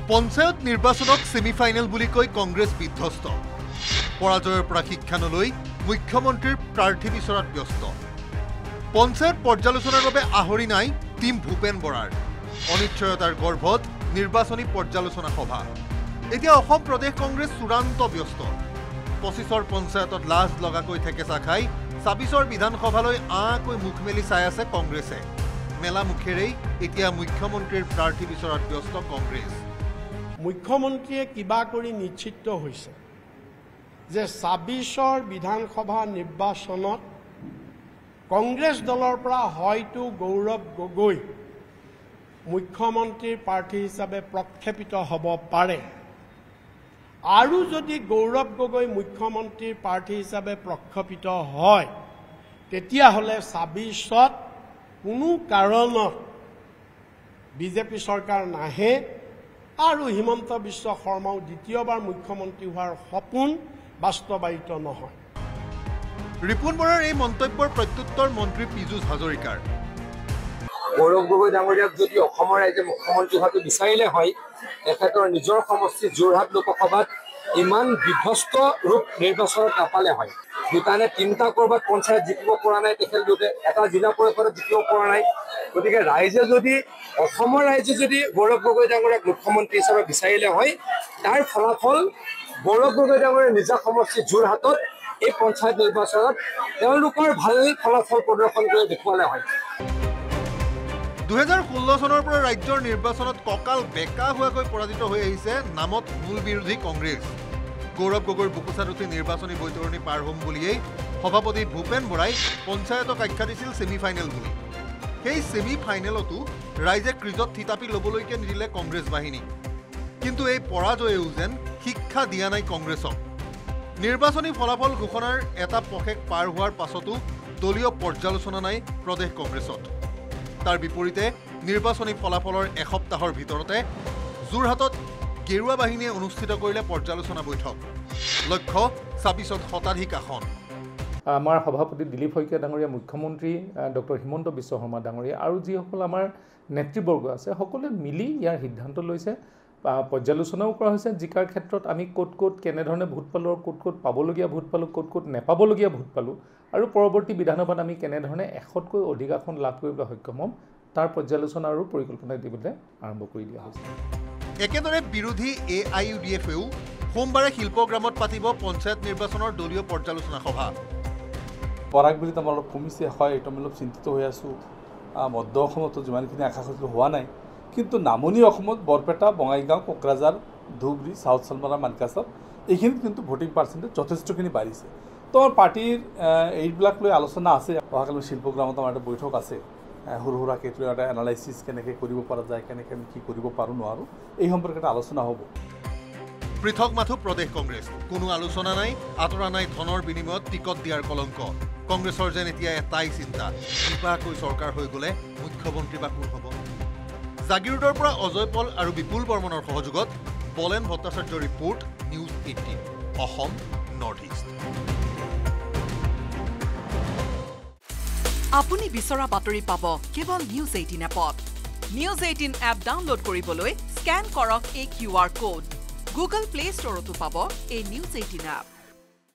পঞ্চায়ত নিৰ্বাচনক সেমিফাইনেল বুলি কৈ কংগ্ৰেছ বিধ্বস্ত। পৰাজয়ৰ পৰা শিক্ষা নলৈ মুখ্যমন্ত্ৰীৰ প্ৰাৰ্থী বিচৰাত ব্যস্ত। পঞ্চায়ত পৰ্যালোচনাৰ বাবে আহৰি নাই টিম ভূপেন বৰাৰ। অনিশ্চয়তাৰ গৰ্ভত নিৰ্বাচনী পৰ্যালোচনা সভা। এতিয়া অসম প্ৰদেশ কংগ্ৰেছ চূড়ান্ত ব্যস্ত। 25ৰ পঞ্চায়তত লাজ লগাকৈ থেকেচা খাই 26ৰ বিধানসভালৈ আকৈ মুখ মেলি চাই আছে কংগ্ৰেছে। মেলা মুখেৰেই এতিয়া মুখ্যমন্ত্ৰীৰ প্ৰাৰ্থী বিচৰাত ব্যস্ত কংগ্ৰেছ। মুখ্যমন্ত্ৰীয়ে কিবা কৰি নিশ্চিত হৈছে যে 26ৰ বিধানসভা নিৰ্বাচনত কংগ্ৰেছ দলৰ পৰা হয়তো গৌৰৱ গগৈ মুখ্যমন্ত্ৰীৰ প্ৰাৰ্থী হিচাপে প্ৰক্ষেপিত হ'ব পাৰে। আৰু যদি গৌৰৱ গগৈ মুখ্যমন্ত্ৰীৰ প্ৰাৰ্থী হিচাপে প্ৰক্ষেপিত হয় তেতিয়াহ'লে 26ত কোনো কাৰণত বিজেপি চৰকাৰ নাহে আৰু হিমন্ত বিশ্ব শৰ্মাও দ্বিতীয়বাৰ মুখ্যমন্ত্ৰী হোৱাৰ সপোন বাস্তৱায়িত নহয়। ৰিপুণ বৰাৰ এই মন্তব্যৰ প্ৰত্যুত্তৰ মন্ত্ৰী পীযুষ হাজৰিকাৰ। গৌৰৱ গগৈ ডাঙৰীয়াক যদি অসমৰ ৰাইজে মুখ্যমন্ত্ৰী হোৱাটো বিচাৰিলে হয়, তেখেতৰ নিজৰ সমষ্টি যোৰহাট লোকসভাত ইমান বিধ্বস্ত ৰূপ নিৰ্বাচনত নাপালে হয়। দুটানে তিনিটা ক'ৰবাত পঞ্চায়ত জিকিব পৰা নাই, তেখেতলোকে এটা জিলা পৰিষদত জিকিব পৰা নাই। গতিকে ৰাইজে যদি অসমৰ ৰাইজে যদি গৌৰৱ গগৈ ডাঙৰীয়াক মুখ্যমন্ত্ৰী হিচাপে বিচাৰিলে হয়, তাৰ ফলাফল গৌৰৱ গগৈ ডাঙৰীয়াৰ নিজা সমষ্টি যোৰহাটত এই পঞ্চায়ত নিৰ্বাচনত তেওঁলোকৰ ভাল ফলাফল প্ৰদৰ্শন কৰি দেখুৱালে হয়। 2016 চনৰ পৰা ৰাজ্যৰ নিৰ্বাচনত কঁকাল বেকা হোৱাকৈ পৰাজিত হৈ আহিছে নামত মূল বিৰোধী কংগ্ৰেছ। গৌৰৱ গগৈৰ বুকুচাত উঠি নিৰ্বাচনী বৈতৰণি পাৰ হ'ম বুলিয়েই সভাপতি ভূপেন বৰাই পঞ্চায়তক আখ্যা দিছিল ছেমিফাইনেল বুলি। সেই ছেমিফাইনেলতো ৰাইজে ক্ৰিজত থিতাপি ল'বলৈকে নিদিলে কংগ্ৰেছ বাহিনী। কিন্তু এই পৰাজয়েও যেন শিক্ষা দিয়া নাই কংগ্ৰেছক। নিৰ্বাচনী ফলাফল ঘোষণাৰ এটা পষেক পাৰ হোৱাৰ পাছতো দলীয় পৰ্যালোচনা নাই প্ৰদেশ কংগ্ৰেছত। তাৰ বিপৰীতে নিৰ্বাচনী ফলাফলৰ এসপ্তাহৰ ভিতৰতে যোৰহাটত গেৰুৱা বাহিনীয়ে অনুষ্ঠিত কৰিলে পৰ্যালোচনা বৈঠক। লক্ষ্য 26ত শতাধিক আসন। আমাৰ সভাপতি দিলীপ শইকীয়া ডাঙৰীয়া, মুখ্যমন্ত্ৰী ডক্টৰ হিমন্ত বিশ্ব শৰ্মা ডাঙৰীয়া আৰু যিসকল আমাৰ নেতৃবৰ্গ আছে সকলোৱে মিলি ইয়াৰ সিদ্ধান্ত লৈছে। পৰ্যালোচনাও কৰা হৈছে জিকাৰ ক্ষেত্ৰত আমি ক'ত ক'ত কেনেধৰণে ভোট পালোঁ, ক'ত ক'ত পাবলগীয়া ভোট পালোঁ, ক'ত ক'ত নেপাবলগীয়া ভোট পালোঁ আৰু পৰৱৰ্তী বিধানসভাত আমি কেনেধৰণে 100তকৈ অধিক আসন লাভ কৰিবলৈ সক্ষম হ'ম তাৰ পৰ্যালোচনা আৰু পৰিকল্পনা দিবলৈ আৰম্ভ কৰি দিয়া হৈছে। একেদৰে বিৰোধী AIUDFেও সোমবাৰে শিল্পগ্ৰামত পাতিব পঞ্চায়ত নিৰ্বাচনৰ দলীয় পৰ্যালোচনা সভা। পৰাগ বুলি আমাৰ অলপ কমিছে, হয় এইটো আমি অলপ চিন্তিত হৈ আছোঁ। মধ্য অসমতো যিমানখিনি আশা কৰিছিলোঁ হোৱা নাই, কিন্তু নামনি অসমত বৰপেটা, বঙাইগাঁও, কোকৰাঝাৰ, ধুবুৰী, চাউথ চালমাৰা, মানকাছাৰ এইখিনিত কিন্তু ভোটিং পাৰ্চেণ্টেজ যথেষ্টখিনি বাঢ়িছে। তো আমাৰ পাৰ্টীৰ এইবিলাক লৈ আলোচনা আছে। অহাকালি শিল্পগ্ৰামত আমাৰ এটা বৈঠক আছে, সৰু সুৰাকৈ এটা এনালাইচিছ কেনেকৈ কৰিব পৰা যায়, কেনেকৈ আমি কি কৰিব পাৰোঁ নোৱাৰোঁ, এই সম্পৰ্কে এটা আলোচনা হ'ব। পৃথক মাথো প্ৰদেশ কংগ্ৰেছ। কোনো আলোচনা নাই, আঁতৰা নাই ধনৰ বিনিময়ত টিকট দিয়াৰ কলংক। কংগ্ৰেছৰ যেন এতিয়া এটাই চিন্তা, কিবাকৈ চৰকাৰ হৈ গ'লে মুখ্যমন্ত্ৰী বা কোন হ'ব। জাগিৰোডৰ পৰা অজয় পল আৰু বিপুল বৰ্মনৰ সহযোগত বলেন ভট্টাচাৰ্যৰ report, news 18 Assam north east. আপুনি বিচৰা বাতৰি পাব কেৱল নিউজ 18 এপত। নিউজ 18 এপ ডাউনলোড কৰিবলৈ স্কেন কৰক এই QR কোড। গুগল প্লে ষ্টৰতো পাব এই নিউজ 18 এপ।